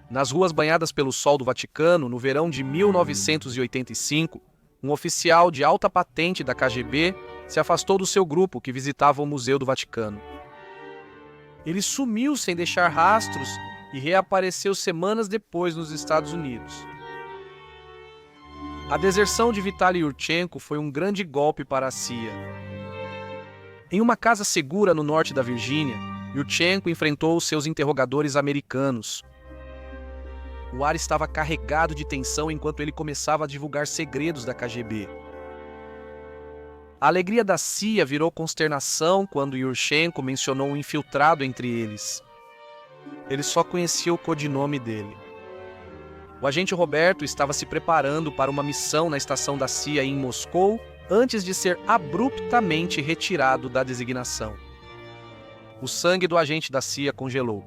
Nas ruas banhadas pelo sol do Vaticano, no verão de 1985, um oficial de alta patente da KGB se afastou do seu grupo que visitava o Museu do Vaticano. Ele sumiu sem deixar rastros e reapareceu semanas depois nos Estados Unidos. A deserção de Vitaly Yurchenko foi um grande golpe para a CIA. Em uma casa segura no norte da Virgínia, Yurchenko enfrentou seus interrogadores americanos. O ar estava carregado de tensão enquanto ele começava a divulgar segredos da KGB. A alegria da CIA virou consternação quando Yurchenko mencionou um infiltrado entre eles. Ele só conhecia o codinome dele. O agente Roberto estava se preparando para uma missão na estação da CIA em Moscou antes de ser abruptamente retirado da designação. O sangue do agente da CIA congelou.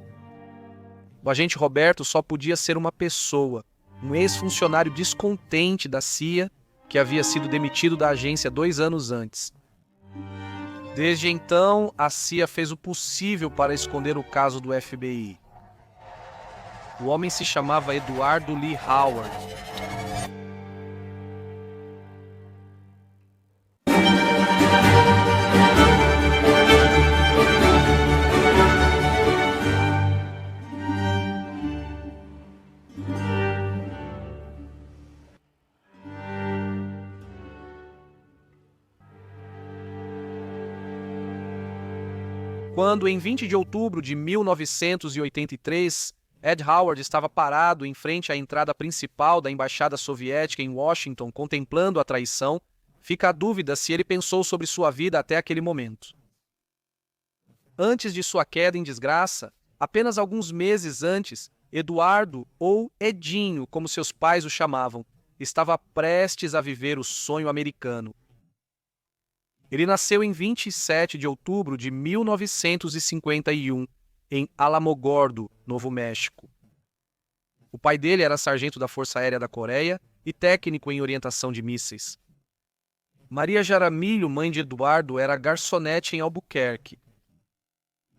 O agente Roberto só podia ser uma pessoa, um ex-funcionário descontente da CIA que havia sido demitido da agência 2 anos antes. Desde então, a CIA fez o possível para esconder o caso do FBI. O homem se chamava Eduardo Lee Howard. Quando, em 20 de outubro de 1983, Ed Howard estava parado em frente à entrada principal da embaixada soviética em Washington, contemplando a traição, fica a dúvida se ele pensou sobre sua vida até aquele momento. Antes de sua queda em desgraça, apenas alguns meses antes, Eduardo, ou Edinho, como seus pais o chamavam, estava prestes a viver o sonho americano. Ele nasceu em 27 de outubro de 1951, em Alamogordo, Novo México. O pai dele era sargento da Força Aérea da Coreia e técnico em orientação de mísseis. Maria Jaramillo, mãe de Eduardo, era garçonete em Albuquerque.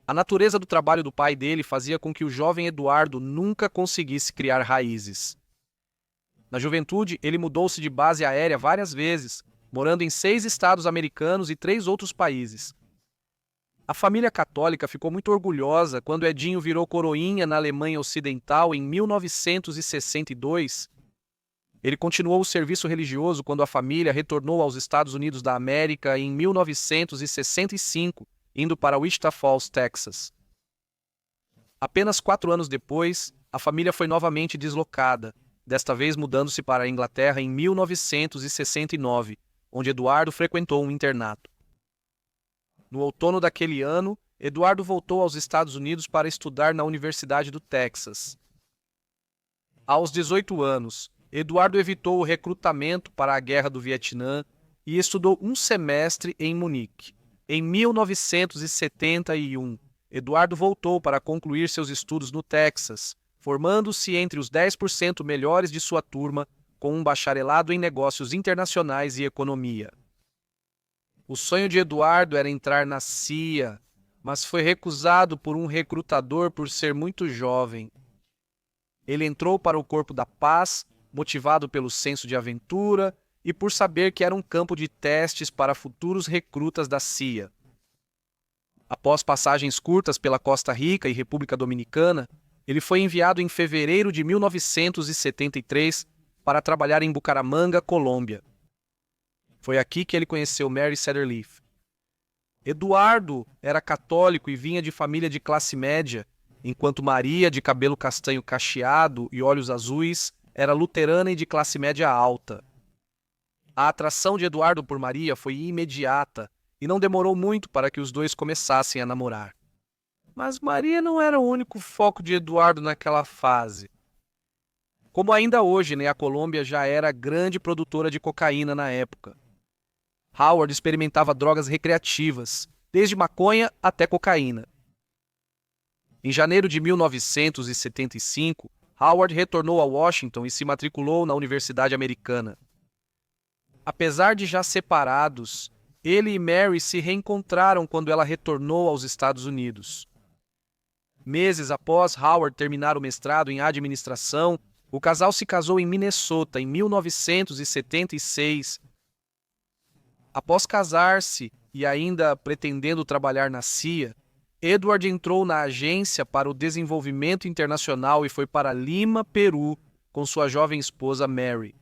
A natureza do trabalho do pai dele fazia com que o jovem Eduardo nunca conseguisse criar raízes. Na juventude, ele mudou-se de base aérea várias vezes, morando em 6 estados americanos e 3 outros países. A família católica ficou muito orgulhosa quando Edinho virou coroinha na Alemanha Ocidental em 1962. Ele continuou o serviço religioso quando a família retornou aos Estados Unidos da América em 1965, indo para Wichita Falls, Texas. Apenas 4 anos depois, a família foi novamente deslocada, desta vez mudando-se para a Inglaterra em 1969, onde Eduardo frequentou um internato. No outono daquele ano, Eduardo voltou aos Estados Unidos para estudar na Universidade do Texas. Aos 18 anos, Eduardo evitou o recrutamento para a Guerra do Vietnã e estudou um semestre em Munique. Em 1971, Eduardo voltou para concluir seus estudos no Texas, formando-se entre os 10% melhores de sua turma com um bacharelado em negócios internacionais e economia. O sonho de Eduardo era entrar na CIA, mas foi recusado por um recrutador por ser muito jovem. Ele entrou para o Corpo da Paz, motivado pelo senso de aventura e por saber que era um campo de testes para futuros recrutas da CIA. Após passagens curtas pela Costa Rica e República Dominicana, ele foi enviado em fevereiro de 1973 para trabalhar em Bucaramanga, Colômbia. Foi aqui que ele conheceu Mary Satterleaf. Eduardo era católico e vinha de família de classe média, enquanto Maria, de cabelo castanho cacheado e olhos azuis, era luterana e de classe média alta. A atração de Eduardo por Maria foi imediata e não demorou muito para que os dois começassem a namorar. Mas Maria não era o único foco de Eduardo naquela fase. Como ainda hoje, a Colômbia já era grande produtora de cocaína na época. Howard experimentava drogas recreativas, desde maconha até cocaína. Em janeiro de 1975, Howard retornou a Washington e se matriculou na Universidade Americana. Apesar de já separados, ele e Mary se reencontraram quando ela retornou aos Estados Unidos. Meses após Howard terminar o mestrado em administração, o casal se casou em Minnesota em 1976. Após casar-se e ainda pretendendo trabalhar na CIA, Edward entrou na Agência para o Desenvolvimento Internacional e foi para Lima, Peru, com sua jovem esposa Mary.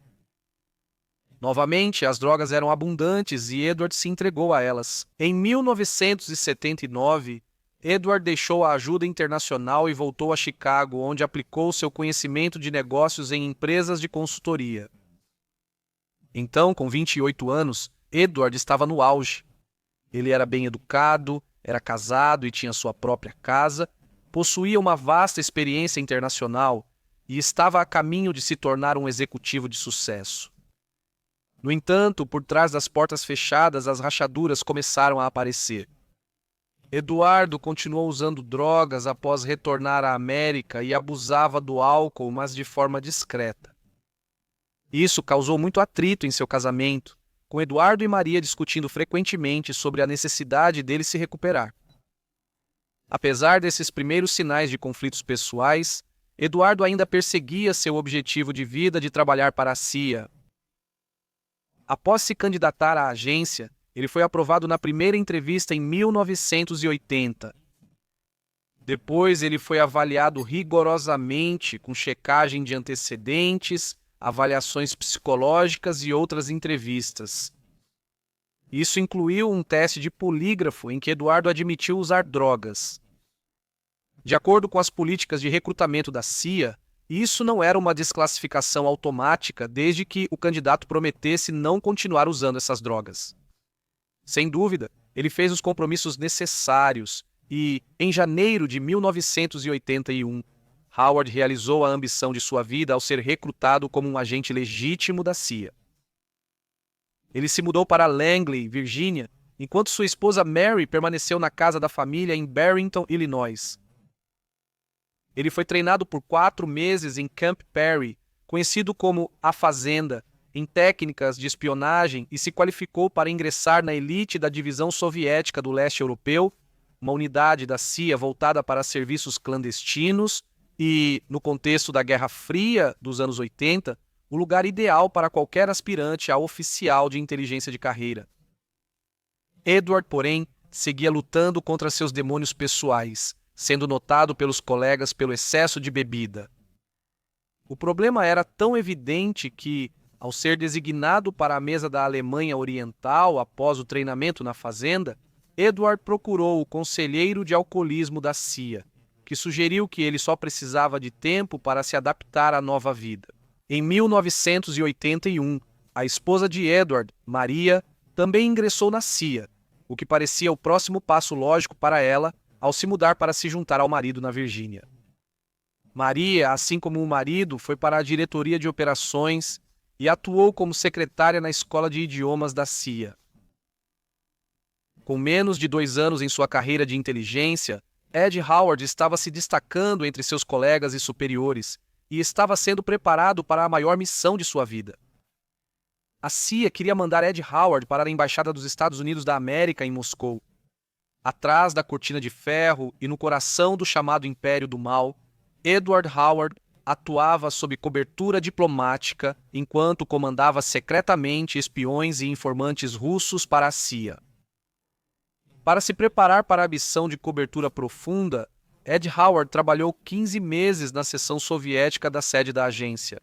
Novamente, as drogas eram abundantes e Edward se entregou a elas. Em 1979, Edward deixou a ajuda internacional e voltou a Chicago, onde aplicou seu conhecimento de negócios em empresas de consultoria. Então, com 28 anos, Edward estava no auge. Ele era bem educado, era casado e tinha sua própria casa, possuía uma vasta experiência internacional e estava a caminho de se tornar um executivo de sucesso. No entanto, por trás das portas fechadas, as rachaduras começaram a aparecer. Eduardo continuou usando drogas após retornar à América e abusava do álcool, mas de forma discreta. Isso causou muito atrito em seu casamento, com Eduardo e Maria discutindo frequentemente sobre a necessidade dele se recuperar. Apesar desses primeiros sinais de conflitos pessoais, Eduardo ainda perseguia seu objetivo de vida de trabalhar para a CIA. Após se candidatar à agência, ele foi aprovado na primeira entrevista em 1980. Depois, ele foi avaliado rigorosamente, com checagem de antecedentes, avaliações psicológicas e outras entrevistas. Isso incluiu um teste de polígrafo em que Eduardo admitiu usar drogas. De acordo com as políticas de recrutamento da CIA, isso não era uma desclassificação automática desde que o candidato prometesse não continuar usando essas drogas. Sem dúvida, ele fez os compromissos necessários e, em janeiro de 1981, Howard realizou a ambição de sua vida ao ser recrutado como um agente legítimo da CIA. Ele se mudou para Langley, Virgínia, enquanto sua esposa Mary permaneceu na casa da família em Barrington, Illinois. Ele foi treinado por 4 meses em Camp Perry, conhecido como A Fazenda, em técnicas de espionagem e se qualificou para ingressar na elite da Divisão Soviética do Leste Europeu, uma unidade da CIA voltada para serviços clandestinos e, no contexto da Guerra Fria dos anos 80, o lugar ideal para qualquer aspirante a oficial de inteligência de carreira. Edward, porém, seguia lutando contra seus demônios pessoais, sendo notado pelos colegas pelo excesso de bebida. O problema era tão evidente que, ao ser designado para a mesa da Alemanha Oriental após o treinamento na fazenda, Edward procurou o conselheiro de alcoolismo da CIA, que sugeriu que ele só precisava de tempo para se adaptar à nova vida. Em 1981, a esposa de Edward, Maria, também ingressou na CIA, o que parecia o próximo passo lógico para ela ao se mudar para se juntar ao marido na Virgínia. Maria, assim como o marido, foi para a diretoria de operações e atuou como secretária na Escola de Idiomas da CIA. Com menos de 2 anos em sua carreira de inteligência, Ed Howard estava se destacando entre seus colegas e superiores e estava sendo preparado para a maior missão de sua vida. A CIA queria mandar Ed Howard para a Embaixada dos Estados Unidos da América em Moscou. Atrás da cortina de ferro e no coração do chamado Império do Mal, Edward Howard atuava sob cobertura diplomática enquanto comandava secretamente espiões e informantes russos para a CIA. Para se preparar para a missão de cobertura profunda, Ed Howard trabalhou 15 meses na seção soviética da sede da agência.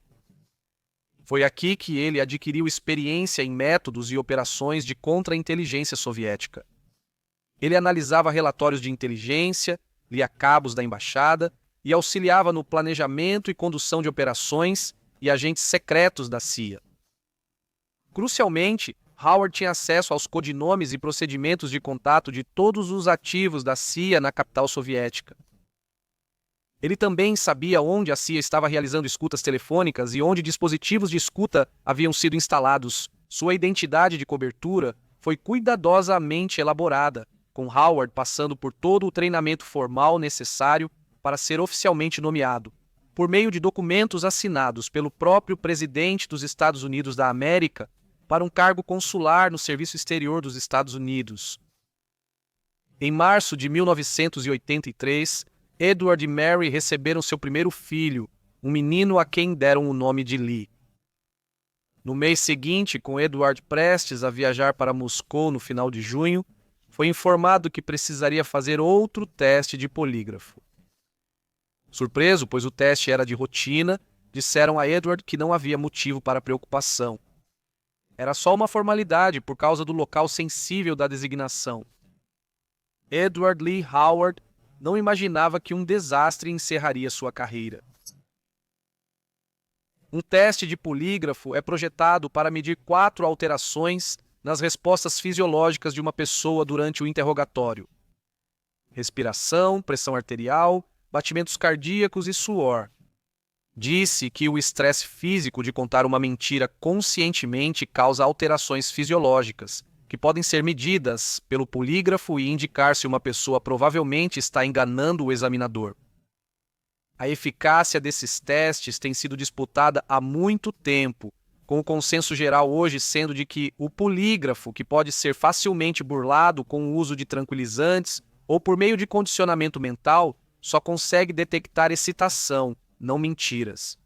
Foi aqui que ele adquiriu experiência em métodos e operações de contra-inteligência soviética. Ele analisava relatórios de inteligência, lia cabos da embaixada e auxiliava no planejamento e condução de operações e agentes secretos da CIA. Crucialmente, Howard tinha acesso aos codinomes e procedimentos de contato de todos os ativos da CIA na capital soviética. Ele também sabia onde a CIA estava realizando escutas telefônicas e onde dispositivos de escuta haviam sido instalados. Sua identidade de cobertura foi cuidadosamente elaborada, com Howard passando por todo o treinamento formal necessário para ser oficialmente nomeado, por meio de documentos assinados pelo próprio presidente dos Estados Unidos da América, para um cargo consular no Serviço Exterior dos Estados Unidos. Em março de 1983, Edward e Mary receberam seu primeiro filho, um menino a quem deram o nome de Lee. No mês seguinte, com Edward prestes a viajar para Moscou no final de junho, foi informado que precisaria fazer outro teste de polígrafo. Surpreso, pois o teste era de rotina, disseram a Edward que não havia motivo para preocupação. Era só uma formalidade por causa do local sensível da designação. Edward Lee Howard não imaginava que um desastre encerraria sua carreira. Um teste de polígrafo é projetado para medir 4 alterações nas respostas fisiológicas de uma pessoa durante o interrogatório: respiração, pressão arterial, batimentos cardíacos e suor. Disse que o estresse físico de contar uma mentira conscientemente causa alterações fisiológicas, que podem ser medidas pelo polígrafo e indicar se uma pessoa provavelmente está enganando o examinador. A eficácia desses testes tem sido disputada há muito tempo, com o consenso geral hoje sendo de que o polígrafo, que pode ser facilmente burlado com o uso de tranquilizantes ou por meio de condicionamento mental, só consegue detectar excitação, não mentiras.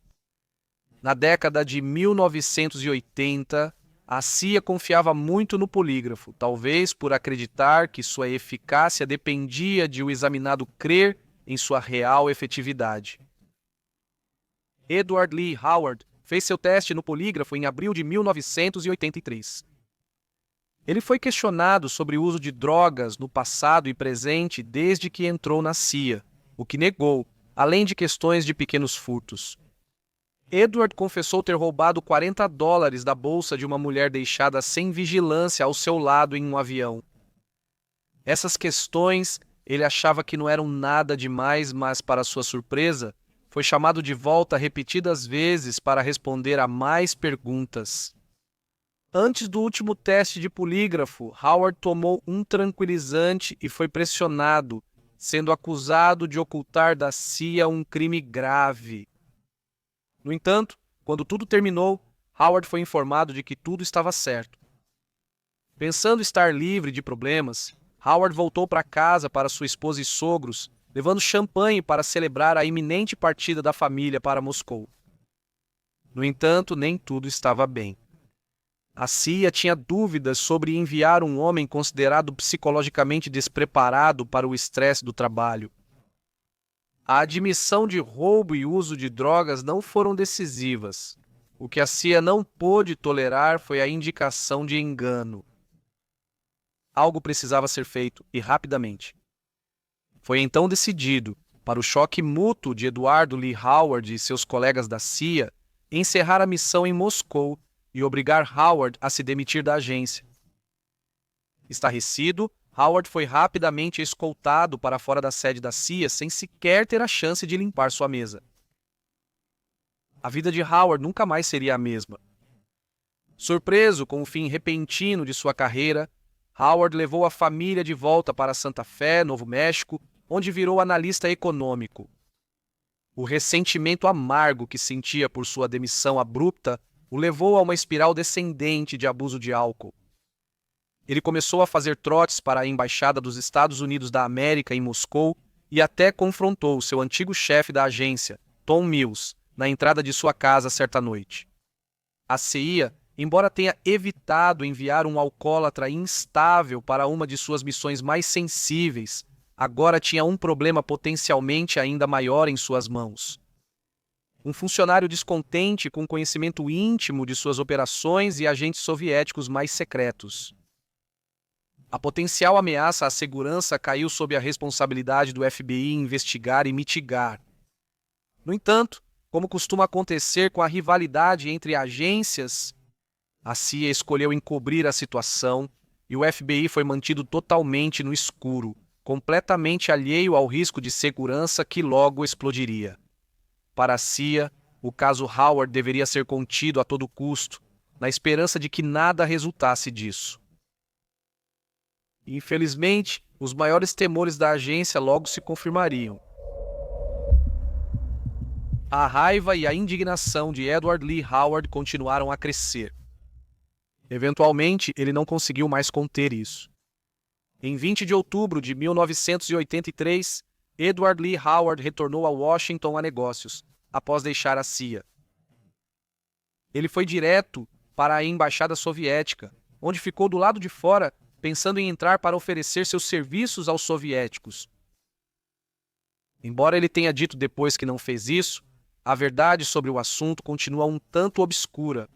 Na década de 1980, a CIA confiava muito no polígrafo, talvez por acreditar que sua eficácia dependia de o examinado crer em sua real efetividade. Edward Lee Howard fez seu teste no polígrafo em abril de 1983. Ele foi questionado sobre o uso de drogas no passado e presente desde que entrou na CIA, o que negou, além de questões de pequenos furtos. Edward confessou ter roubado $40 da bolsa de uma mulher deixada sem vigilância ao seu lado em um avião. Essas questões ele achava que não eram nada demais, mas, para sua surpresa, foi chamado de volta repetidas vezes para responder a mais perguntas. Antes do último teste de polígrafo, Howard tomou um tranquilizante e foi pressionado, sendo acusado de ocultar da CIA um crime grave. No entanto, quando tudo terminou, Howard foi informado de que tudo estava certo. Pensando estar livre de problemas, Howard voltou para casa para sua esposa e sogros, levando champanhe para celebrar a iminente partida da família para Moscou. No entanto, nem tudo estava bem. A CIA tinha dúvidas sobre enviar um homem considerado psicologicamente despreparado para o estresse do trabalho. A admissão de roubo e uso de drogas não foram decisivas. O que a CIA não pôde tolerar foi a indicação de engano. Algo precisava ser feito, e rapidamente. Foi então decidido, para o choque mútuo de Edward Lee Howard e seus colegas da CIA, encerrar a missão em Moscou e obrigar Howard a se demitir da agência. Estarrecido, Howard foi rapidamente escoltado para fora da sede da CIA sem sequer ter a chance de limpar sua mesa. A vida de Howard nunca mais seria a mesma. Surpreso com o fim repentino de sua carreira, Howard levou a família de volta para Santa Fé, Novo México, onde virou analista econômico. O ressentimento amargo que sentia por sua demissão abrupta o levou a uma espiral descendente de abuso de álcool. Ele começou a fazer trotes para a Embaixada dos Estados Unidos da América em Moscou e até confrontou seu antigo chefe da agência, Tom Mills, na entrada de sua casa certa noite. A CIA, embora tenha evitado enviar um alcoólatra instável para uma de suas missões mais sensíveis, agora tinha um problema potencialmente ainda maior em suas mãos. Um funcionário descontente com conhecimento íntimo de suas operações e agentes soviéticos mais secretos. A potencial ameaça à segurança caiu sob a responsabilidade do FBI investigar e mitigar. No entanto, como costuma acontecer com a rivalidade entre agências, a CIA escolheu encobrir a situação e o FBI foi mantido totalmente no escuro, completamente alheio ao risco de segurança que logo explodiria. Para a CIA, o caso Howard deveria ser contido a todo custo, na esperança de que nada resultasse disso. Infelizmente, os maiores temores da agência logo se confirmariam. A raiva e a indignação de Edward Lee Howard continuaram a crescer. Eventualmente, ele não conseguiu mais conter isso. Em 20 de outubro de 1983, Edward Lee Howard retornou a Washington a negócios, após deixar a CIA. Ele foi direto para a embaixada soviética, onde ficou do lado de fora, pensando em entrar para oferecer seus serviços aos soviéticos. Embora ele tenha dito depois que não fez isso, a verdade sobre o assunto continua um tanto obscura.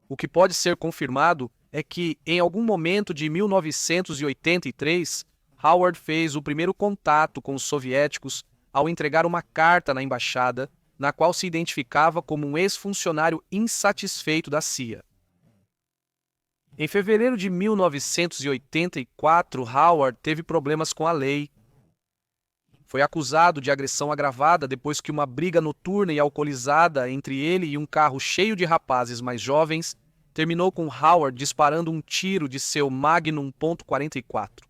O que pode ser confirmado é que, em algum momento de 1983, Howard fez o primeiro contato com os soviéticos ao entregar uma carta na embaixada, na qual se identificava como um ex-funcionário insatisfeito da CIA. Em fevereiro de 1984, Howard teve problemas com a lei. Foi acusado de agressão agravada depois que uma briga noturna e alcoolizada entre ele e um carro cheio de rapazes mais jovens terminou com Howard disparando um tiro de seu Magnum .44.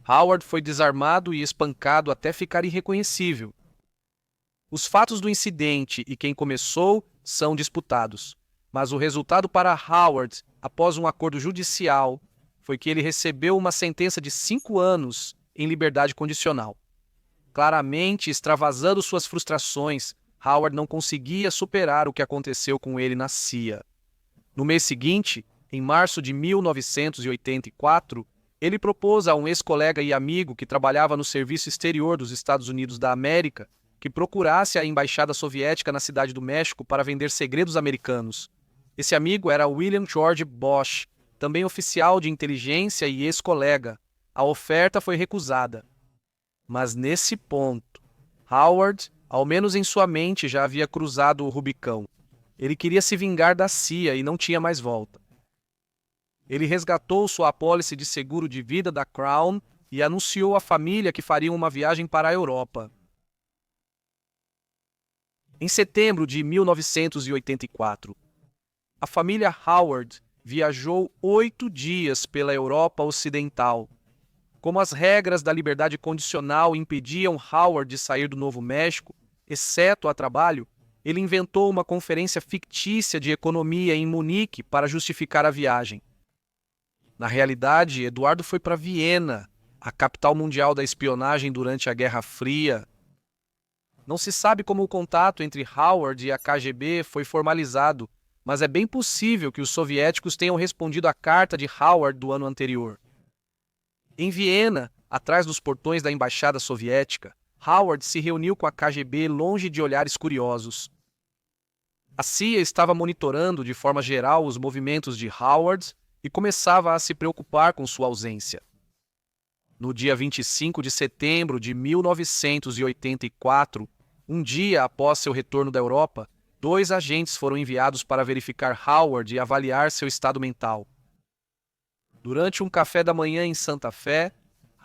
Howard foi desarmado e espancado até ficar irreconhecível. Os fatos do incidente e quem começou são disputados, mas o resultado para Howard, após um acordo judicial, foi que ele recebeu uma sentença de 5 anos em liberdade condicional. Claramente extravasando suas frustrações, Howard não conseguia superar o que aconteceu com ele na CIA. No mês seguinte, em março de 1984, ele propôs a um ex-colega e amigo que trabalhava no Serviço Exterior dos Estados Unidos da América que procurasse a embaixada soviética na Cidade do México para vender segredos americanos. Esse amigo era William George Bosch, também oficial de inteligência e ex-colega. A oferta foi recusada. Mas nesse ponto, Howard, ao menos em sua mente, já havia cruzado o Rubicão. Ele queria se vingar da CIA e não tinha mais volta. Ele resgatou sua apólice de seguro de vida da Crown e anunciou à família que fariam uma viagem para a Europa. Em setembro de 1984, a família Howard viajou 8 dias pela Europa Ocidental. Como as regras da liberdade condicional impediam Howard de sair do Novo México, exceto a trabalho, ele inventou uma conferência fictícia de economia em Munique para justificar a viagem. Na realidade, Eduardo foi para Viena, a capital mundial da espionagem durante a Guerra Fria. Não se sabe como o contato entre Howard e a KGB foi formalizado, mas é bem possível que os soviéticos tenham respondido à carta de Howard do ano anterior. Em Viena, atrás dos portões da embaixada soviética, Howard se reuniu com a KGB longe de olhares curiosos. A CIA estava monitorando de forma geral os movimentos de Howard e começava a se preocupar com sua ausência. No dia 25 de setembro de 1984, um dia após seu retorno da Europa, 2 agentes foram enviados para verificar Howard e avaliar seu estado mental. Durante um café da manhã em Santa Fé,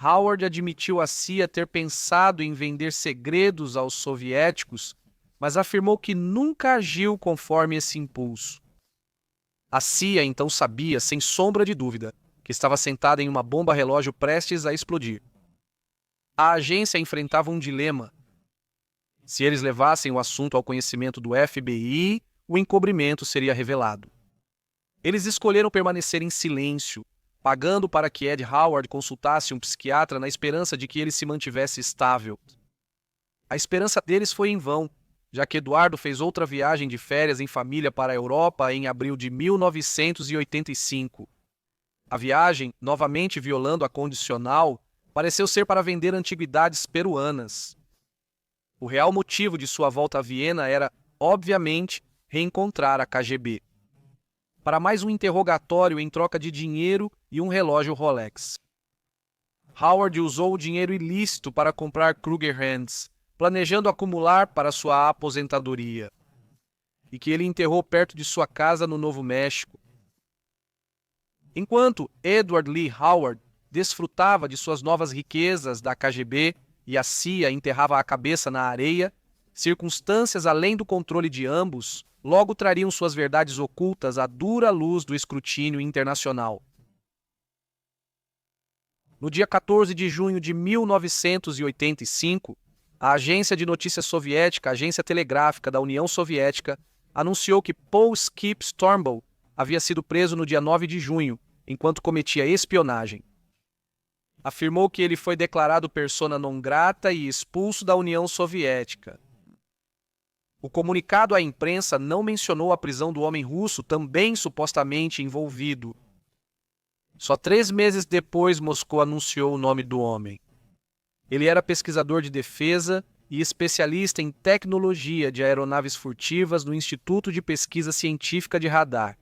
Howard admitiu à CIA ter pensado em vender segredos aos soviéticos, mas afirmou que nunca agiu conforme esse impulso. A CIA então sabia, sem sombra de dúvida, que estava sentada em uma bomba-relógio prestes a explodir. A agência enfrentava um dilema. Se eles levassem o assunto ao conhecimento do FBI, o encobrimento seria revelado. Eles escolheram permanecer em silêncio, pagando para que Ed Howard consultasse um psiquiatra na esperança de que ele se mantivesse estável. A esperança deles foi em vão, já que Eduardo fez outra viagem de férias em família para a Europa em abril de 1985. A viagem, novamente violando a condicional, pareceu ser para vender antiguidades peruanas. O real motivo de sua volta a Viena era, obviamente, reencontrar a KGB. Para mais um interrogatório em troca de dinheiro e um relógio Rolex. Howard usou o dinheiro ilícito para comprar Kruger Hands, planejando acumular para sua aposentadoria, e que ele enterrou perto de sua casa no Novo México. Enquanto Edward Lee Howard desfrutava de suas novas riquezas da KGB e a CIA enterrava a cabeça na areia, circunstâncias além do controle de ambos logo trariam suas verdades ocultas à dura luz do escrutínio internacional. No dia 14 de junho de 1985, a agência de notícias soviética, a Agência Telegráfica da União Soviética, anunciou que Paul Skip Stormball havia sido preso no dia 9 de junho, enquanto cometia espionagem. afirmou que ele foi declarado persona non grata e expulso da União Soviética. O comunicado à imprensa não mencionou a prisão do homem russo também supostamente envolvido. Só 3 meses depois, Moscou anunciou o nome do homem. Ele era pesquisador de defesa e especialista em tecnologia de aeronaves furtivas no Instituto de Pesquisa Científica de Radar.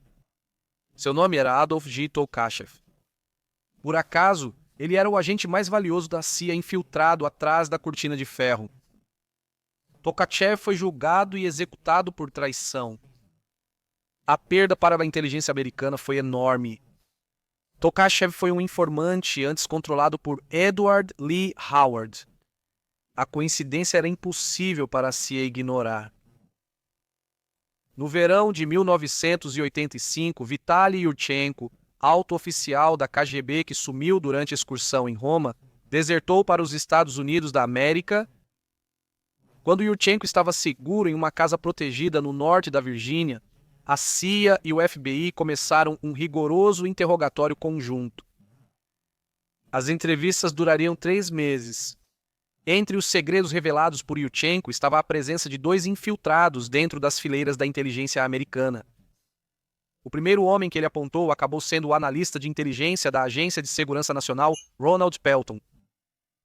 Seu nome era Adolf G. Tokachev. Por acaso, ele era o agente mais valioso da CIA infiltrado atrás da cortina de ferro. Tokachev foi julgado e executado por traição. A perda para a inteligência americana foi enorme. Tokachev foi um informante antes controlado por Edward Lee Howard. A coincidência era impossível para a CIA ignorar. No verão de 1985, Vitaly Yurchenko, alto oficial da KGB que sumiu durante a excursão em Roma, desertou para os Estados Unidos da América. Quando Yurchenko estava seguro em uma casa protegida no norte da Virgínia, a CIA e o FBI começaram um rigoroso interrogatório conjunto. As entrevistas durariam 3 meses. Entre os segredos revelados por Yurchenko estava a presença de 2 infiltrados dentro das fileiras da inteligência americana. O primeiro homem que ele apontou acabou sendo o analista de inteligência da Agência de Segurança Nacional, Ronald Pelton.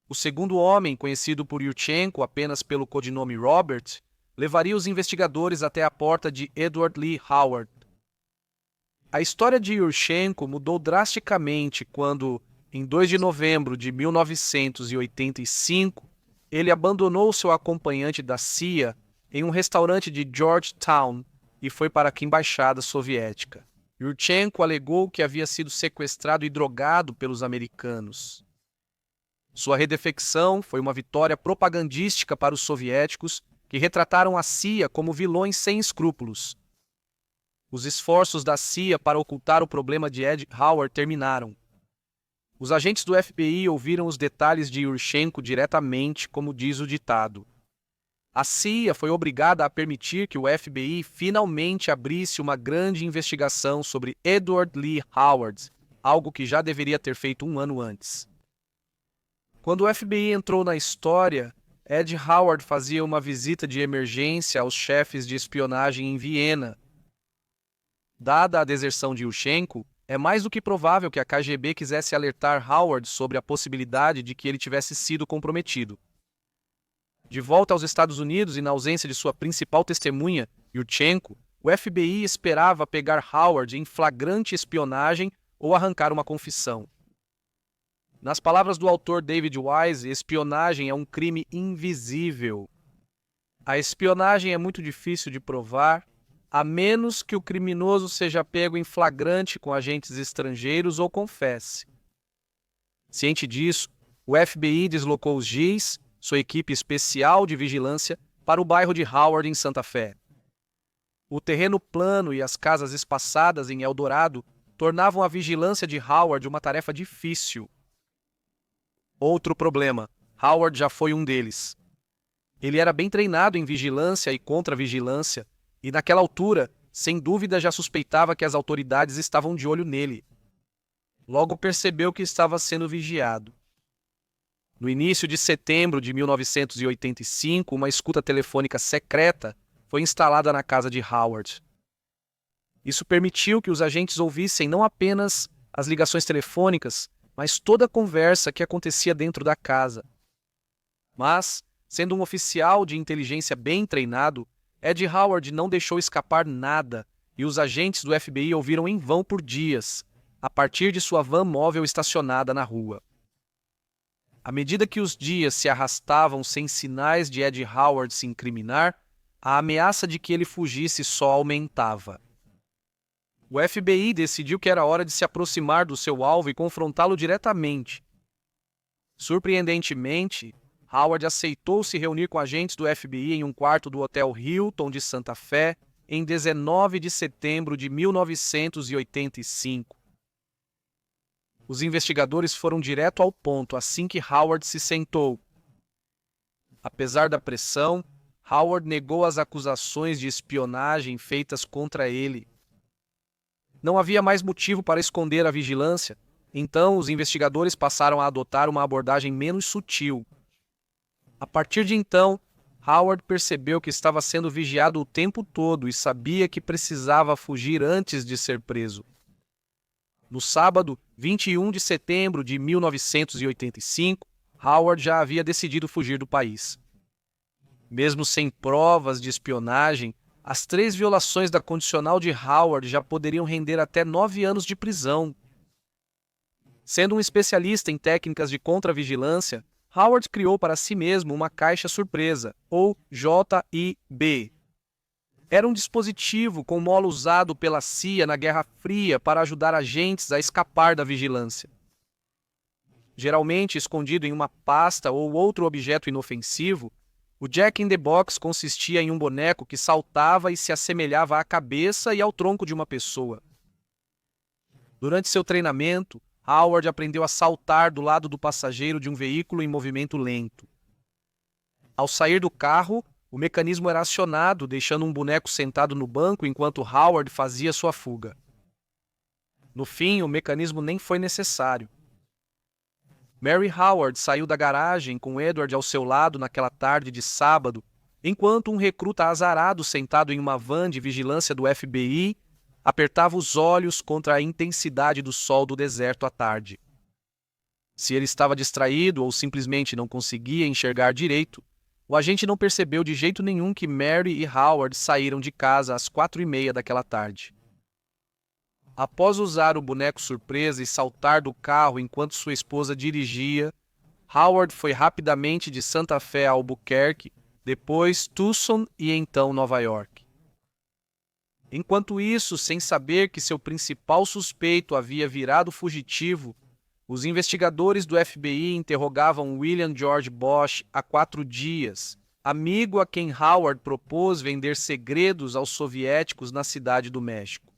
O segundo homem, conhecido por Yurchenko apenas pelo codinome Robert, levaria os investigadores até a porta de Edward Lee Howard. A história de Yurchenko mudou drasticamente quando, em 2 de novembro de 1985, ele abandonou seu acompanhante da CIA em um restaurante de Georgetown e foi para a embaixada soviética. Yurchenko alegou que havia sido sequestrado e drogado pelos americanos. Sua redefecção foi uma vitória propagandística para os soviéticos, que retrataram a CIA como vilões sem escrúpulos. Os esforços da CIA para ocultar o problema de Ed Howard terminaram. Os agentes do FBI ouviram os detalhes de Yurchenko diretamente, como diz o ditado. A CIA foi obrigada a permitir que o FBI finalmente abrisse uma grande investigação sobre Edward Lee Howard, algo que já deveria ter feito 1 ano antes. Quando o FBI entrou na história, Ed Howard fazia uma visita de emergência aos chefes de espionagem em Viena. Dada a deserção de Yurchenko, é mais do que provável que a KGB quisesse alertar Howard sobre a possibilidade de que ele tivesse sido comprometido. De volta aos Estados Unidos e na ausência de sua principal testemunha, Yurchenko, o FBI esperava pegar Howard em flagrante espionagem ou arrancar uma confissão. Nas palavras do autor David Wise, espionagem é um crime invisível. A espionagem é muito difícil de provar, a menos que o criminoso seja pego em flagrante com agentes estrangeiros ou confesse. Ciente disso, o FBI deslocou os GIs, sua equipe especial de vigilância, para o bairro de Howard, em Santa Fé. O terreno plano e as casas espaçadas em Eldorado tornavam a vigilância de Howard uma tarefa difícil. Outro problema: Howard já foi um deles. Ele era bem treinado em vigilância e contra-vigilância, e naquela altura, sem dúvida, já suspeitava que as autoridades estavam de olho nele. Logo percebeu que estava sendo vigiado. No início de setembro de 1985, uma escuta telefônica secreta foi instalada na casa de Howard. Isso permitiu que os agentes ouvissem não apenas as ligações telefônicas, mas toda a conversa que acontecia dentro da casa. Mas, sendo um oficial de inteligência bem treinado, Ed Howard não deixou escapar nada e os agentes do FBI ouviram em vão por dias, a partir de sua van móvel estacionada na rua. À medida que os dias se arrastavam sem sinais de Ed Howard se incriminar, a ameaça de que ele fugisse só aumentava. O FBI decidiu que era hora de se aproximar do seu alvo e confrontá-lo diretamente. Surpreendentemente, Howard aceitou se reunir com agentes do FBI em um quarto do Hotel Hilton de Santa Fé em 19 de setembro de 1985. Os investigadores foram direto ao ponto assim que Howard se sentou. Apesar da pressão, Howard negou as acusações de espionagem feitas contra ele. Não havia mais motivo para esconder a vigilância, Então, os investigadores passaram a adotar uma abordagem menos sutil. A partir de então, Howard percebeu que estava sendo vigiado o tempo todo e sabia que precisava fugir antes de ser preso. No sábado, 21 de setembro de 1985, Howard já havia decidido fugir do país. Mesmo sem provas de espionagem, as 3 violações da condicional de Howard já poderiam render até 9 anos de prisão. Sendo um especialista em técnicas de contravigilância, Howard criou para si mesmo uma caixa surpresa, ou JIB. Era um dispositivo com mola usado pela CIA na Guerra Fria para ajudar agentes a escapar da vigilância. Geralmente escondido em uma pasta ou outro objeto inofensivo, o Jack in the Box consistia em um boneco que saltava e se assemelhava à cabeça e ao tronco de uma pessoa. Durante seu treinamento, Howard aprendeu a saltar do lado do passageiro de um veículo em movimento lento. Ao sair do carro, o mecanismo era acionado, deixando um boneco sentado no banco enquanto Howard fazia sua fuga. No fim, o mecanismo nem foi necessário. Mary Howard saiu da garagem com Edward ao seu lado naquela tarde de sábado, enquanto um recruta azarado sentado em uma van de vigilância do FBI apertava os olhos contra a intensidade do sol do deserto à tarde. Se ele estava distraído ou simplesmente não conseguia enxergar direito, o agente não percebeu de jeito nenhum que Mary e Howard saíram de casa às 4h30 daquela tarde. Após usar o boneco surpresa e saltar do carro enquanto sua esposa dirigia, Howard foi rapidamente de Santa Fé a Albuquerque, depois Tucson e então Nova York. Enquanto isso, sem saber que seu principal suspeito havia virado fugitivo, os investigadores do FBI interrogavam William George Bosch há 4 dias, amigo a quem Howard propôs vender segredos aos soviéticos na cidade do México.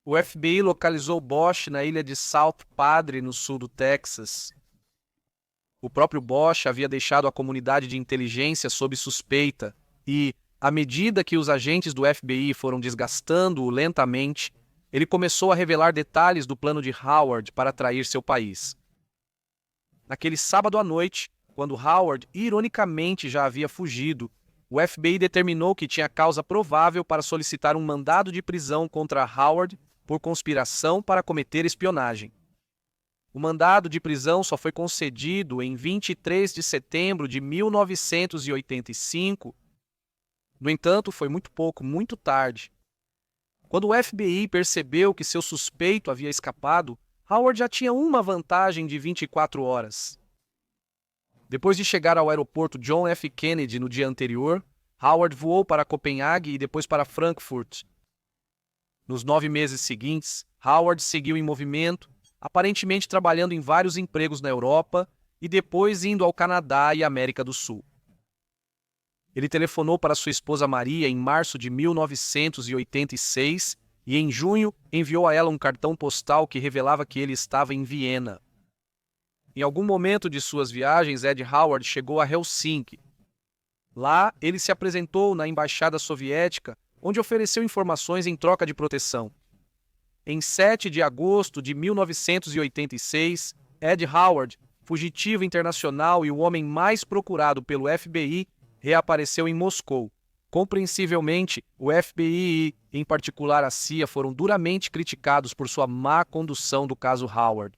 O FBI localizou Bosch na ilha de South Padre, no sul do Texas. O próprio Bosch havia deixado a comunidade de inteligência sob suspeita e, à medida que os agentes do FBI foram desgastando-o lentamente, ele começou a revelar detalhes do plano de Howard para atrair seu país. Naquele sábado à noite, quando Howard ironicamente já havia fugido, o FBI determinou que tinha causa provável para solicitar um mandado de prisão contra Howard por conspiração para cometer espionagem. O mandado de prisão só foi concedido em 23 de setembro de 1985. No entanto, foi muito tarde. Quando o FBI percebeu que seu suspeito havia escapado, Howard já tinha uma vantagem de 24 horas. Depois de chegar ao aeroporto John F. Kennedy no dia anterior, Howard voou para Copenhague e depois para Frankfurt. Nos 9 meses seguintes, Howard seguiu em movimento, aparentemente trabalhando em vários empregos na Europa e depois indo ao Canadá e América do Sul. Ele telefonou para sua esposa Maria em março de 1986 e, em junho, enviou a ela um cartão postal que revelava que ele estava em Viena. Em algum momento de suas viagens, Ed Howard chegou a Helsinki. Lá, ele se apresentou na embaixada soviética, onde ofereceu informações em troca de proteção. Em 7 de agosto de 1986, Ed Howard, fugitivo internacional e o homem mais procurado pelo FBI, reapareceu em Moscou. Compreensivelmente, o FBI e, em particular a CIA, foram duramente criticados por sua má condução do caso Howard.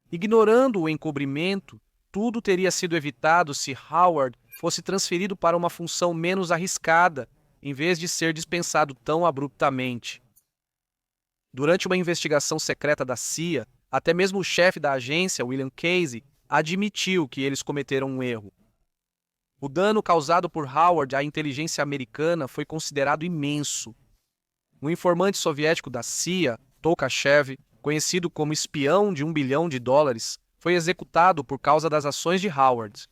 Ignorando o encobrimento, tudo teria sido evitado se Howard fosse transferido para uma função menos arriscada, em vez de ser dispensado tão abruptamente. Durante uma investigação secreta da CIA, até mesmo o chefe da agência, William Casey, admitiu que eles cometeram um erro. O dano causado por Howard à inteligência americana foi considerado imenso. Um informante soviético da CIA, Tolkachev, conhecido como espião de $1 bilhão, foi executado por causa das ações de Howard.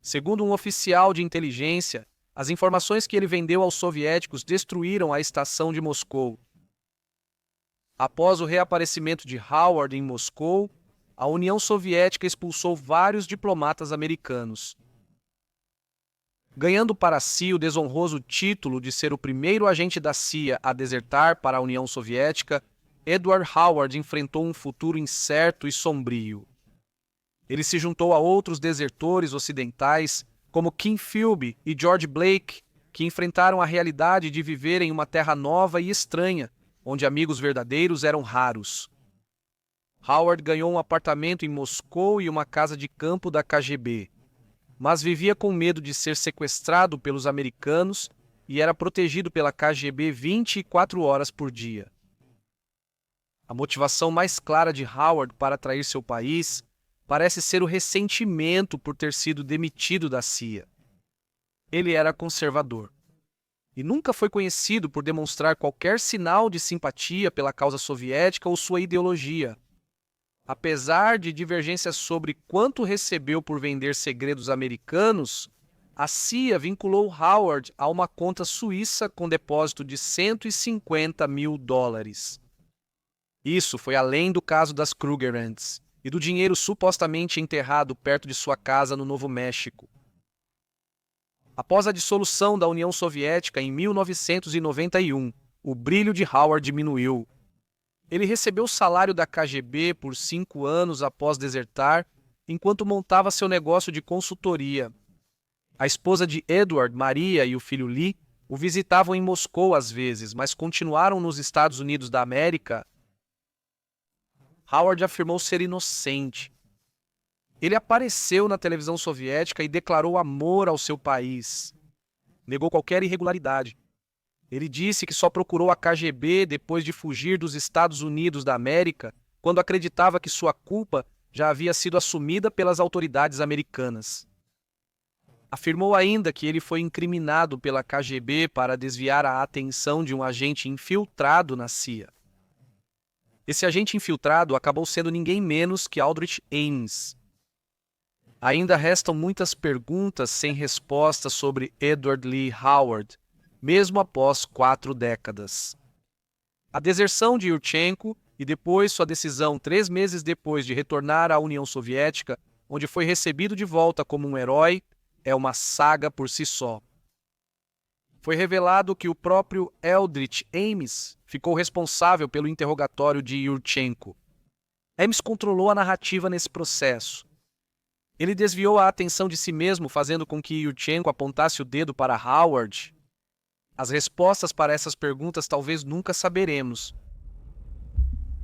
Segundo um oficial de inteligência, as informações que ele vendeu aos soviéticos destruíram a estação de Moscou. Após o reaparecimento de Howard em Moscou, a União Soviética expulsou vários diplomatas americanos. Ganhando para si o desonroso título de ser o primeiro agente da CIA a desertar para a União Soviética, Edward Howard enfrentou um futuro incerto e sombrio. Ele se juntou a outros desertores ocidentais, como King Philby e George Blake, que enfrentaram a realidade de viver em uma terra nova e estranha, onde amigos verdadeiros eram raros. Howard ganhou um apartamento em Moscou e uma casa de campo da KGB, mas vivia com medo de ser sequestrado pelos americanos e era protegido pela KGB 24 horas por dia. A motivação mais clara de Howard para trair seu país parece ser o ressentimento por ter sido demitido da CIA. Ele era conservador e nunca foi conhecido por demonstrar qualquer sinal de simpatia pela causa soviética ou sua ideologia. Apesar de divergências sobre quanto recebeu por vender segredos americanos, a CIA vinculou Howard a uma conta suíça com depósito de $150 mil. Isso foi além do caso das Krugerrands e do dinheiro supostamente enterrado perto de sua casa no Novo México. Após a dissolução da União Soviética em 1991, o brilho de Howard diminuiu. Ele recebeu o salário da KGB por 5 anos após desertar, enquanto montava seu negócio de consultoria. A esposa de Edward, Maria, e o filho Lee o visitavam em Moscou às vezes, mas continuaram nos Estados Unidos da América. Howard afirmou ser inocente. Ele apareceu na televisão soviética e declarou amor ao seu país. Negou qualquer irregularidade. Ele disse que só procurou a KGB depois de fugir dos Estados Unidos da América, quando acreditava que sua culpa já havia sido assumida pelas autoridades americanas. Afirmou ainda que ele foi incriminado pela KGB para desviar a atenção de um agente infiltrado na CIA. Esse agente infiltrado acabou sendo ninguém menos que Aldrich Ames. Ainda restam muitas perguntas sem resposta sobre Edward Lee Howard, mesmo após 4 décadas. A deserção de Yurchenko e depois sua decisão 3 meses depois de retornar à União Soviética, onde foi recebido de volta como um herói, é uma saga por si só. Foi revelado que o próprio Aldrich Ames ficou responsável pelo interrogatório de Yurchenko. Ames controlou a narrativa nesse processo. Ele desviou a atenção de si mesmo, fazendo com que Yurchenko apontasse o dedo para Howard. As respostas para essas perguntas talvez nunca saberemos.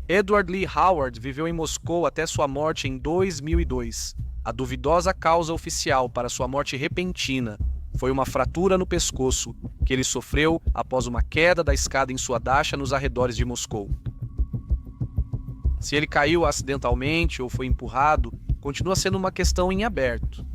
Edward Lee Howard viveu em Moscou até sua morte em 2002. A duvidosa causa oficial para sua morte repentina foi uma fratura no pescoço que ele sofreu após uma queda da escada em sua dacha nos arredores de Moscou. Se ele caiu acidentalmente ou foi empurrado, continua sendo uma questão em aberto.